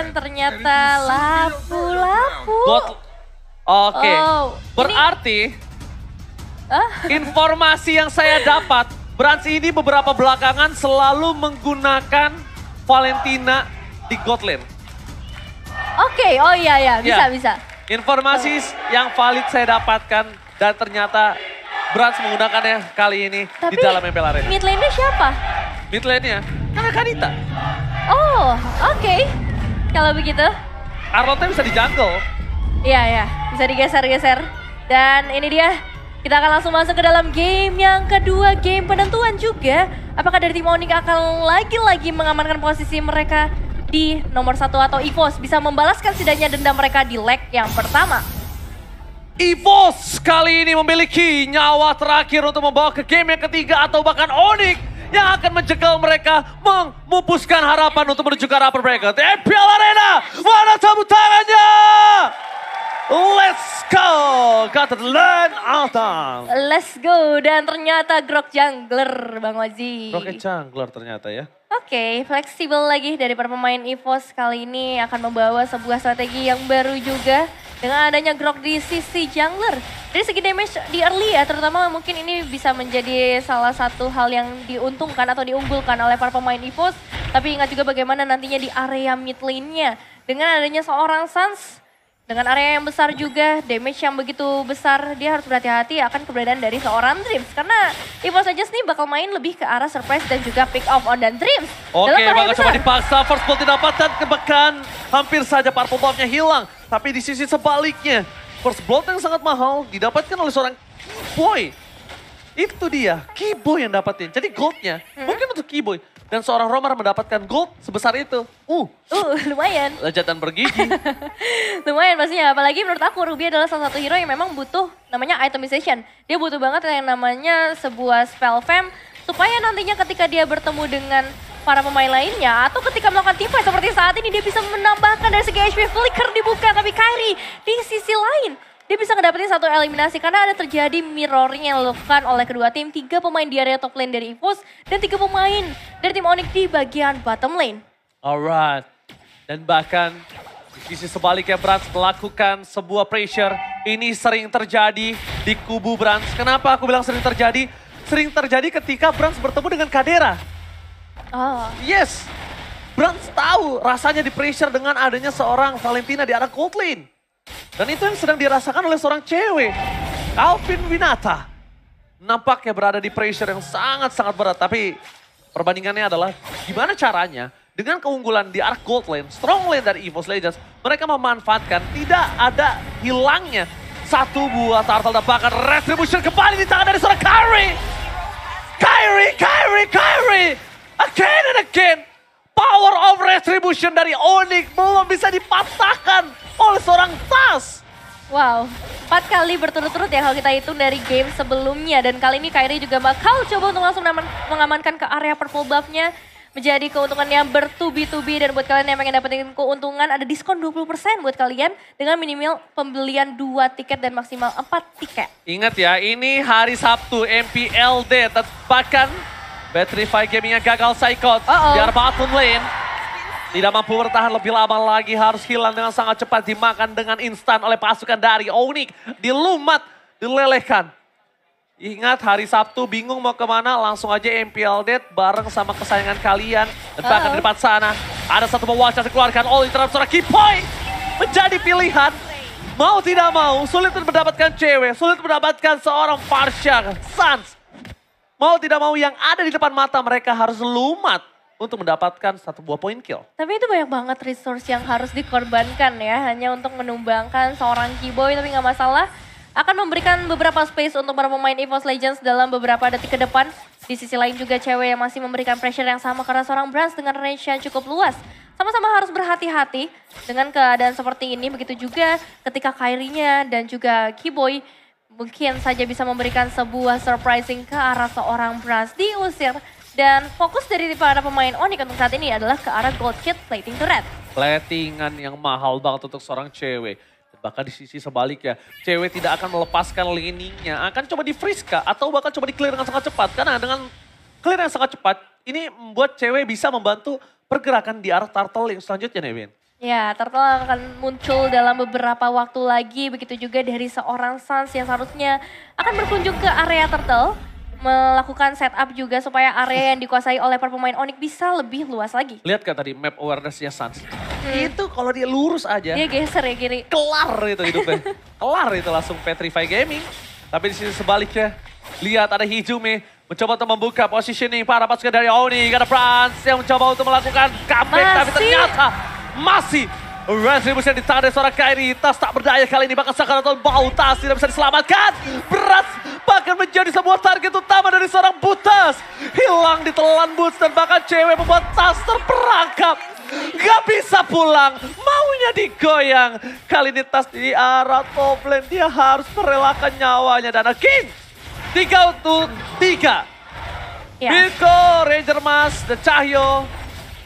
dan ternyata lapu-lapu. Oke, berarti informasi yang saya dapat, Brans ini beberapa belakangan selalu menggunakan Valentina di God Lane. Oke, oh iya, bisa. Informasi yang valid saya dapatkan dan ternyata Brans menggunakannya kali ini di dalam MPL Arena. Mid lane-nya siapa? Mid lane-nya, Kanita. Oh, oke. Kalau begitu. Arlotnya bisa di jungle. Iya, bisa digeser-geser. Dan ini dia, kita akan langsung masuk ke dalam game yang kedua, game penentuan juga. Apakah dari tim Onyx akan lagi-lagi mengamankan posisi mereka di nomor 1 atau EVOS bisa membalaskan setidaknya dendam mereka di leg yang pertama. EVOS kali ini memiliki nyawa terakhir untuk membawa ke game yang ketiga atau bahkan Onyx yang akan mencegal mereka, memupuskan harapan untuk menuju ke arah upper bracket. MPL Arena, mana tepuk tangannya? Let's go, kata Land Altam. Let's go, dan ternyata Grok Jungler Bang Wazi. Grok Jungler ternyata ya. Oke, fleksibel lagi dari para pemain EVOS kali ini akan membawa sebuah strategi yang baru juga dengan adanya Grok di sisi jungler. Dari segi damage di early ya, terutama mungkin ini bisa menjadi salah satu hal yang diuntungkan atau diunggulkan oleh para pemain EVOS. Tapi ingat juga bagaimana nantinya di area mid lane-nya. Dengan adanya seorang Sans, dengan area yang besar juga, damage yang begitu besar, dia harus berhati-hati akan keberadaan dari seorang Dreams. Karena EVOS Legends nih bakal main lebih ke arah surprise dan juga pick off on dan Dreams. Oke, bakal coba dipaksa, first blood didapatkan, bahkan hampir saja purple buff-nya hilang. Tapi di sisi sebaliknya, first blood yang sangat mahal didapatkan oleh seorang Keyboy. Itu dia, Keyboy yang dapatin. Jadi goldnya mungkin untuk Keyboy. Dan seorang Romer mendapatkan gold sebesar itu. Lumayan. Lezat dan bergigi. Lumayan pastinya, apalagi menurut aku Ruby adalah salah satu hero yang memang butuh namanya itemization. Dia butuh banget yang namanya sebuah spell fam supaya nantinya ketika dia bertemu dengan para pemain lainnya atau ketika melakukan teamfight seperti saat ini dia bisa menambahkan dari segi HP flicker dibuka, tapi Kairi di sisi lain dia bisa ngedapetin satu eliminasi karena ada terjadi mirroring yang dilakukan oleh kedua tim. 3 pemain di area top lane dari EVOS dan 3 pemain dari tim Onyx di bagian bottom lane. Alright, dan bahkan di sisi sebaliknya Brans melakukan sebuah pressure. Ini sering terjadi di kubu Brans. Kenapa aku bilang sering terjadi? Sering terjadi ketika Brans bertemu dengan Kadera. Yes, Brans tahu rasanya di pressure dengan adanya seorang Valentina di arah gold lane. Dan itu yang sedang dirasakan oleh seorang cewek, Calvin Winata. Nampaknya berada di pressure yang sangat-sangat berat. Tapi perbandingannya adalah gimana caranya dengan keunggulan di arah gold lane, strong lane dari EVOS Legends. Mereka memanfaatkan tidak ada hilangnya satu buah turtle dan bahkan retribution kembali di tangan dari seorang Kairi. Kairi. Again and again. Power of retribution dari Onyx belum bisa dipatahkan oleh seorang Tas. Wow, 4 kali berturut-turut ya kalau kita hitung dari game sebelumnya. Dan kali ini Kairi juga bakal coba untuk langsung mengamankan ke area purple buff-nya. Menjadi keuntungan yang bertubi-tubi, dan buat kalian yang pengen dapetin keuntungan ada diskon 20% buat kalian dengan minimal pembelian 2 tiket dan maksimal 4 tiket. Ingat ya, ini hari Sabtu MPLD, bahkan Batrify Gaming-nya gagal psycho di arah bottom lane. Tidak mampu bertahan lebih lama lagi, harus hilang dengan sangat cepat, dimakan dengan instan oleh pasukan dari Onyx. Dilumat, dilelehkan. Ingat hari Sabtu bingung mau kemana, langsung aja MPLD bareng sama kesayangan kalian. Dan bahkan di depan sana ada satu bawah yang dikeluarkan oleh terhadap seorang Keyboy. Menjadi pilihan, mau tidak mau, sulit untuk mendapatkan cewek, sulit mendapatkan seorang Farsha, Sans. Mau tidak mau yang ada di depan mata mereka harus lumat untuk mendapatkan satu buah poin kill. Tapi itu banyak banget resource yang harus dikorbankan ya, hanya untuk menumbangkan seorang Keyboy, tapi nggak masalah. Akan memberikan beberapa space untuk para pemain EVOS Legends dalam beberapa detik ke depan. Di sisi lain juga cewek yang masih memberikan pressure yang sama karena seorang Brans dengan range yang cukup luas. Sama-sama harus berhati-hati dengan keadaan seperti ini, begitu juga ketika Kairinya dan juga Keyboy mungkin saja bisa memberikan sebuah surprising ke arah seorang Brans diusir. Dan fokus dari para pemain Onyx untuk saat ini adalah ke arah gold kit plating turret. Platingan yang mahal banget untuk seorang cewek. Bahkan di sisi sebaliknya, cewek tidak akan melepaskan laning-nya, akan coba di freeze kah? Atau bakal coba di clear dengan sangat cepat. Karena dengan clear yang sangat cepat, ini membuat cewek bisa membantu pergerakan di arah turtle yang selanjutnya, Nevin. Ya, Turtle akan muncul dalam beberapa waktu lagi. Begitu juga dari seorang Suns yang seharusnya akan berkunjung ke area Turtle. Melakukan setup juga supaya area yang dikuasai oleh para pemain Onyx bisa lebih luas lagi. Lihat kan tadi map awareness-nya Suns. Itu kalau dia lurus aja. Dia geser ya kiri. Kelar itu hidupnya. Kelar itu langsung Petrify Gaming. Tapi di sisi sebaliknya, lihat ada Hijumi mencoba untuk membuka positioning para pasukan dari Oni. Ada Franz yang mencoba untuk melakukan comeback, tapi ternyata masih Retribution di tangan dari seorang Kairi. Tas tak berdaya kali ini, bahkan Sakaraton bau Tas tidak bisa diselamatkan. Berat bahkan menjadi sebuah target utama dari seorang Butas. Hilang ditelan Boots dan bahkan cewek membuat Tas terperangkap. Gak bisa pulang, maunya digoyang. Kali ini Tas di arah top lane, dia harus merelakan nyawanya. Dan King 3 untuk 3. Biko, Ranger Mas, dan Cahyo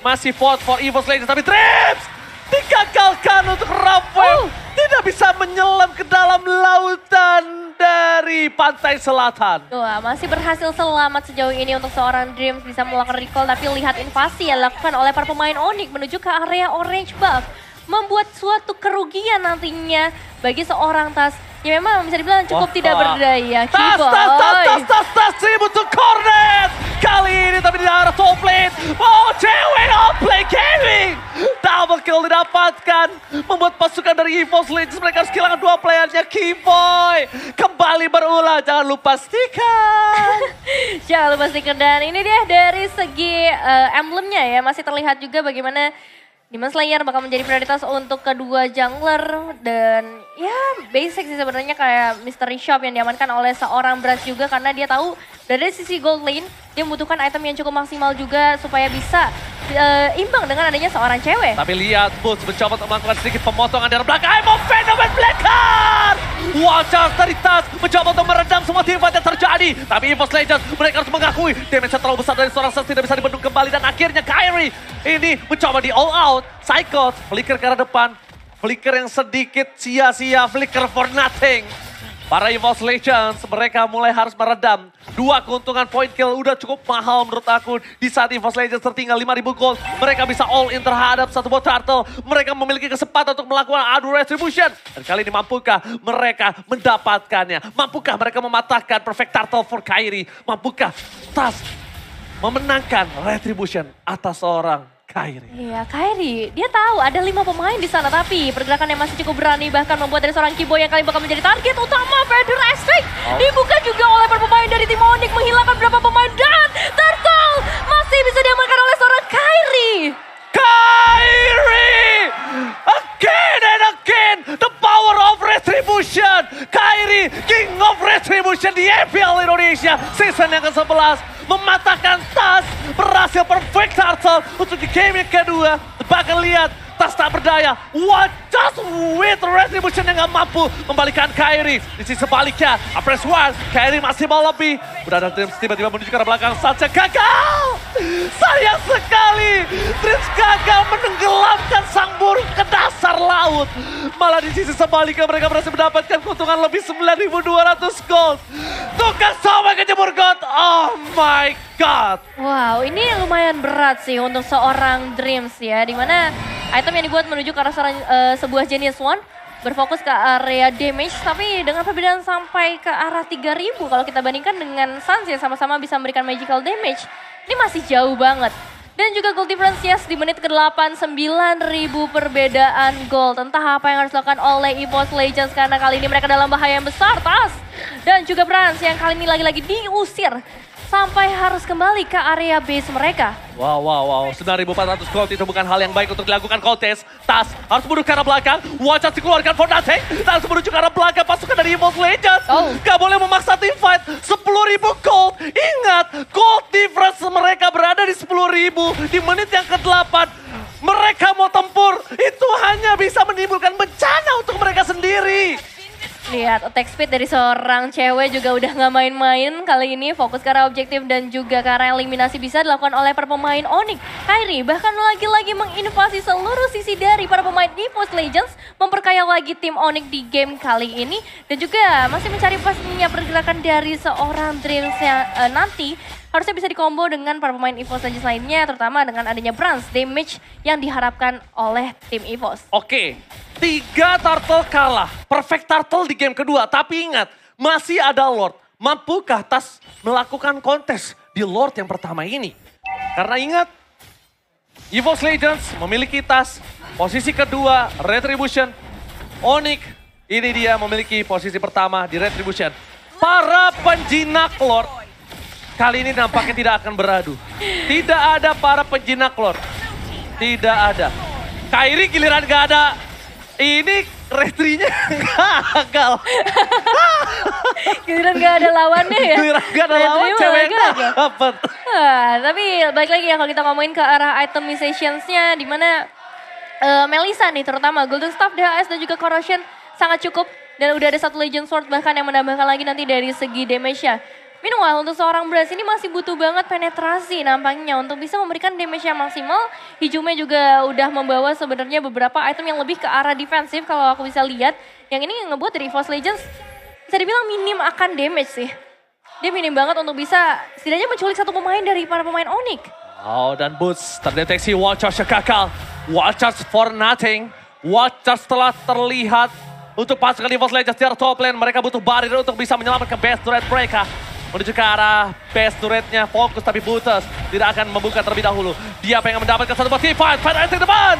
masih vote for EVOS Legends, tapi Trips digagalkan untuk Rafael. Tidak bisa menyelam ke dalam lautan dari pantai selatan. Wah, masih berhasil selamat sejauh ini untuk seorang Dreams bisa melakukan recall. Tapi lihat invasi yang dilakukan oleh para pemain Onyx menuju ke area orange buff. Membuat suatu kerugian nantinya bagi seorang Tas. Ya memang bisa dibilang cukup tidak berdaya. Tas, tribute to Cornet. Kali ini tapi di arah top lane. Oh, cewek play gaming. Double kill didapatkan. Membuat pasukan dari EVOS Legends mereka harus kehilangan 2 playernya. Keyboy kembali berulang. Jangan lupa stiker. Jangan lupa stiker. Dan ini dia dari segi emblemnya ya. Masih terlihat juga bagaimana Demon Slayer bakal menjadi prioritas untuk kedua jungler. Dan ya basic sih sebenarnya kayak Mystery Shop yang diamankan oleh seorang Brass juga. Karena dia tahu dari sisi gold lane dia membutuhkan item yang cukup maksimal juga supaya bisa imbang dengan adanya seorang cewek. Tapi lihat Boots mencoba untuk melakukan sedikit pemotongan dari belakang. I'm a Phenomen Blacker! Wajah dari Tas mencoba untuk meredam semua teamfight yang terjadi. Tapi EVOS Legends mereka harus mengakui damage terlalu besar dari seorang Suns tidak bisa dibendung kembali. Dan akhirnya Kairi ini mencoba di all out. Psychos flicker ke arah depan. Flicker yang sedikit sia-sia. Flicker for nothing. Para EVOS Legends mereka mulai harus meredam. 2 keuntungan point kill udah cukup mahal menurut aku. Di saat EVOS Legends tertinggal 5.000 gold. Mereka bisa all in terhadap satu bot turtle. Mereka memiliki kesempatan untuk melakukan adu retribution. Dan kali ini mampukah mereka mendapatkannya? Mampukah mereka mematahkan perfect turtle for Kairi? Mampukah Tas memenangkan retribution atas seorang Kairi? Iya, Kairi. Dia tahu ada 5 pemain di sana, tapi pergerakannya masih cukup berani. Bahkan membuat dari seorang Keyboy yang kali bakal menjadi target utama. Federation dibuka juga oleh para pemain dari tim Onyx. Menghilangkan beberapa pemain dan Turtle masih bisa diamankan oleh seorang Kairi. Kairi! Again and again, the power of retribution. Kairi, king of retribution di EPL Indonesia. Season yang ke-11, mematahkan Tas, berhasil perfect turtle untuk di game yang kedua. Bahkan lihat, Tas tak berdaya. What just with retribution yang gak mampu membalikan Kairi. Di sisi sebaliknya, Apres One, Kairi masih mau lebih. Udah ada Dreams tiba-tiba menuju ke arah belakang saja. Gagal! Sayang sekali. Dreams gagal menenggelamkan sang burung ke dasar laut. Malah di sisi sebaliknya mereka berhasil mendapatkan keuntungan lebih 9.200 gold. Tukang sampai kejemur gold. Oh my god. Wow, ini lumayan berat sih untuk seorang Dreams ya. Dimana item yang dibuat menuju ke arah sebuah Genius One. Berfokus ke area damage, tapi dengan perbedaan sampai ke arah 3.000. Kalau kita bandingkan dengan Suns yang sama-sama bisa memberikan magical damage. Ini masih jauh banget. Dan juga gold difference yes, di menit ke-8, 9.000 perbedaan gold. Entah apa yang harus dilakukan oleh EVOS Legends karena kali ini mereka dalam bahaya yang besar. Tas dan juga Brans yang kali ini lagi-lagi diusir. Sampai harus kembali ke area base mereka. Wow. 9.400 gold itu bukan hal yang baik untuk dilakukan Coltes. Tas harus menuju ke arah belakang. Wajah dikeluarkan for nothing. Tas menuju ke arah belakang pasukan dari EVOS Legends. Gak boleh memaksa team fight. 10.000 gold. Ingat, gold difference mereka berada di 10.000. Di menit yang ke-8. Mereka mau tempur. Itu hanya bisa menimbulkan bencana untuk mereka sendiri. Lihat attack speed dari seorang cewek juga udah gak main-main kali ini. Fokus ke arah objektif dan juga ke arah eliminasi bisa dilakukan oleh para pemain Onyx. Kairi bahkan lagi-lagi menginvasi seluruh sisi dari para pemain EVOS Legends. Memperkaya lagi tim Onyx di game kali ini. Dan juga masih mencari pastinya pergerakan dari seorang Dreams yang nanti harusnya bisa dikombo dengan para pemain EVOS Legends lainnya, terutama dengan adanya Brans, damage yang diharapkan oleh tim EVOS. Oke, 3 turtle kalah. Perfect turtle di game kedua. Tapi ingat, masih ada Lord. Mampukah TaS melakukan kontes di Lord yang pertama ini? Karena ingat, EVOS Legends memiliki TaS. Posisi kedua, Retribution. Onyx, ini dia memiliki posisi pertama di Retribution. Para penjinak Lord kali ini nampaknya tidak akan beradu. Tidak ada para penjinak Lord. Tidak ada. Kairi giliran gak ada. Ini retrinya gagal. Giliran gak ada lawannya ya. Giliran gak ada lawan, ceweknya dapat. Tapi balik lagi ya kalau kita ngomongin ke arah itemizations-nya, dimana Melissa nih terutama Golden Staff, DHS dan juga Corrosion sangat cukup. Dan udah ada 1 Legend Sword bahkan yang menambahkan lagi nanti dari segi damage-nya. Meanwhile untuk seorang Brans ini masih butuh banget penetrasi nampaknya untuk bisa memberikan damage yang maksimal. Hijume juga udah membawa sebenarnya beberapa item yang lebih ke arah defensif kalau aku bisa lihat. Yang ini ngebuat dari EVOS Legends bisa dibilang minim akan damage sih. Dia minim banget untuk bisa setidaknya menculik 1 pemain dari para pemain Onyx. Oh, dan Boots terdeteksi Watchers gagal. Watchers for nothing. Watchers telah terlihat untuk pasukan EVOS Legends di top lane. Mereka butuh barrier untuk bisa menyelamatkan base turret mereka. Menuju ke arah base turretnya, fokus tapi Boots tidak akan membuka terlebih dahulu. Dia pengen mendapatkan satu bot fight, fight di depan.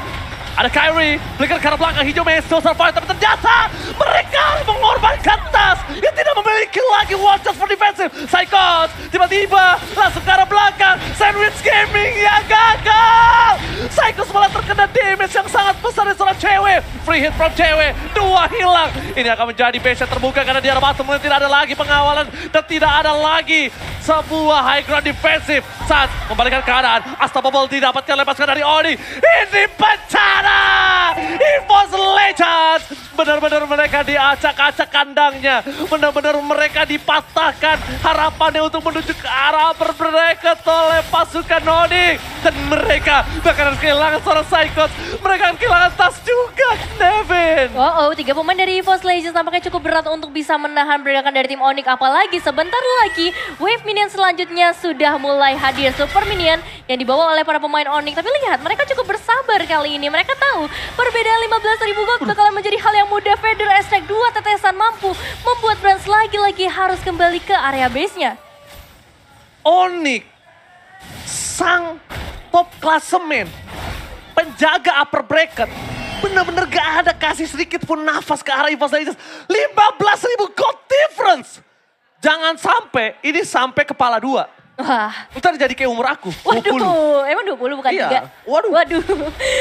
Ada Kairi, flicker ke arah belakang, Hijume still survive, tapi ternyata mereka mengorbankan TaS yang tidak memiliki lagi Watchers for defensive. Psychos tiba-tiba langsung ke arah belakang, Sandwich Gaming yang gagal. Psychos malah terkena damage yang sangat besar dari seorang cewek. Free hit from cewek, 2 hilang. Ini akan menjadi base yang terbuka karena di arah bottom lane tidak ada lagi pengawalan dan tidak ada lagi sebuah high ground defensive. Saat membalikan keadaan, Asta Bubble didapatkan lepaskan dari Oni. Ini bencana! EVOS Legends! Benar-benar mereka diacak-acak kandangnya. Benar-benar mereka dipatahkan harapannya untuk menuju ke arah berbracket oleh pasukan Oni. Dan mereka bahkan harus kehilangan seorang Psychos. Mereka akan kehilangan TaS juga, Nevin. 3 pemain dari EVOS Legends tampaknya cukup berat untuk bisa menahan pergerakan dari tim Onyx. Apalagi sebentar lagi wave minion selanjutnya sudah mulai hadir. Super minion yang dibawa oleh para pemain Onyx. Tapi lihat mereka cukup bersabar kali ini. Mereka tahu perbedaan 15.000 gold bakalan menjadi hal yang mudah. Feather Aspect 2 tetesan mampu membuat Brans lagi-lagi harus kembali ke area base-nya. Onyx, sang top klasemen, penjaga upper bracket, benar-benar gak ada kasih sedikit pun nafas ke arah EVOS Legends. 15.000 gold difference. Jangan sampai ini sampai kepala 2. Wah. Ntar jadi kayak umur aku, 20. Waduh, emang 20 bukan 3? Iya, waduh.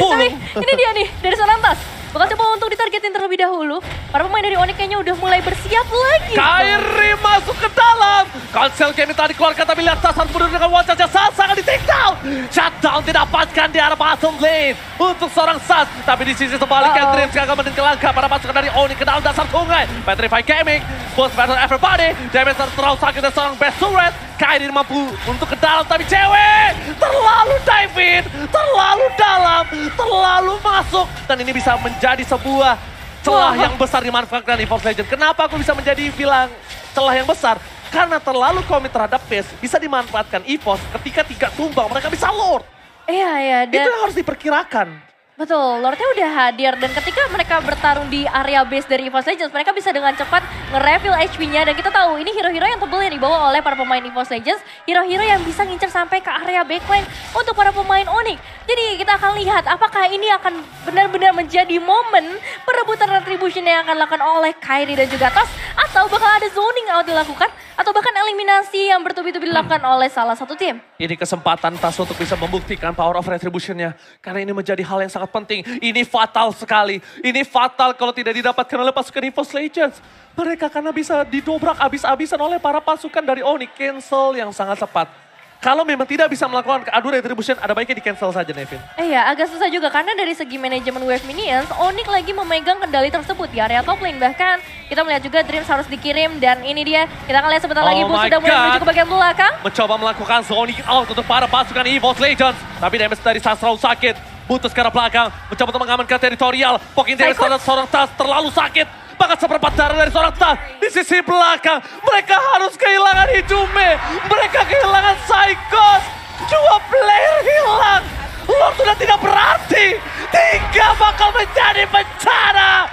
Tapi ini dia nih, dari seorang TaS. Bakal coba untuk ditargetin terlebih dahulu. Para pemain dari Onyx kayaknya udah mulai bersiap lagi. Kairi masuk ke dalam. Cancel game tadi keluarkan tapi lihat TaS harus mundur dengan wajahnya. Sangat di take down. Shutdown didapatkan di arah bottom lane. Untuk seorang SAS. Tapi di sisi sebaliknya Dreams gagal meninggalkan langkah para pasukan dari Onyx ke dalam dasar sungai. Petrify Gaming. Boss battle everybody. Damage terlalu sakit dari seorang best turret. Kairi mampu untuk ke dalam tapi cewek terlalu dive in, terlalu dalam, terlalu masuk. Dan ini bisa menjadi sebuah celah yang besar dimanfaatkan EVOS Legends. Kenapa aku bisa menjadi bilang celah yang besar? Karena terlalu komit terhadap base bisa dimanfaatkan EVOS ketika 3 tumbang mereka bisa Lord. Iya, Itu yang harus diperkirakan. Betul, Lordnya udah hadir dan ketika mereka bertarung di area base dari EVOS Legends, mereka bisa dengan cepat nge-refill HP-nya. Dan kita tahu ini hero-hero yang tebel yang dibawa oleh para pemain EVOS Legends, hero-hero yang bisa ngincer sampai ke area backline untuk para pemain Onyx. Jadi kita akan lihat apakah ini akan benar-benar menjadi momen perebutan retribution yang akan dilakukan oleh Kairi dan juga TaS, atau bakal ada zoning out dilakukan, atau bahkan eliminasi yang bertubi-tubi dilakukan oleh salah satu tim. Ini kesempatan TaS untuk bisa membuktikan power of retribution-nya. Karena ini menjadi hal yang sangat penting. Ini fatal sekali. Ini fatal kalau tidak didapatkan oleh pasukan EVOS Legends. Mereka karena bisa didobrak abis-abisan oleh para pasukan dari Onyx. Cancel yang sangat cepat. Kalau memang tidak bisa melakukan adu retribution, ada baiknya di-cancel saja, Nevin. Iya, agak susah juga karena dari segi manajemen wave minions, Onyx lagi memegang kendali tersebut di area top lane. Bahkan kita melihat juga Dreams harus dikirim dan ini dia. Kita akan lihat sebentar lagi Boots sudah mulai menuju ke bagian belakang. Mencoba melakukan zoning out untuk para pasukan EVOS Legends. Tapi damage dari SAS terlalu sakit. Butuh ke arah belakang, mencoba untuk mengamankan teritorial. Poking damage terhadap seorang TaS terlalu sakit. Bahkan seperempat darah dari seorang Tas. Di sisi belakang, mereka harus kehilangan Hijume. Mereka kehilangan Psychos. 2 player hilang. Lord sudah tidak berarti. 3 bakal menjadi bencana.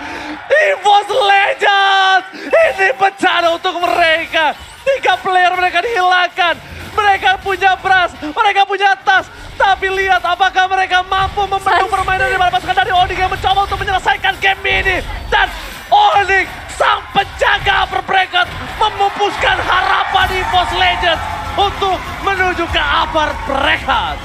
EVOS Legends. Ini bencana untuk mereka. 3 player mereka dihilangkan. Mereka punya Brass, mereka punya Tas. Tapi lihat apakah mereka mampu membendung permainan di mana pasukan dari Onyx yang mencoba untuk menyelesaikan game ini. Dan Onyx, sang penjaga upper bracket, memupuskan harapan EVOS Legends untuk menuju ke upper bracket.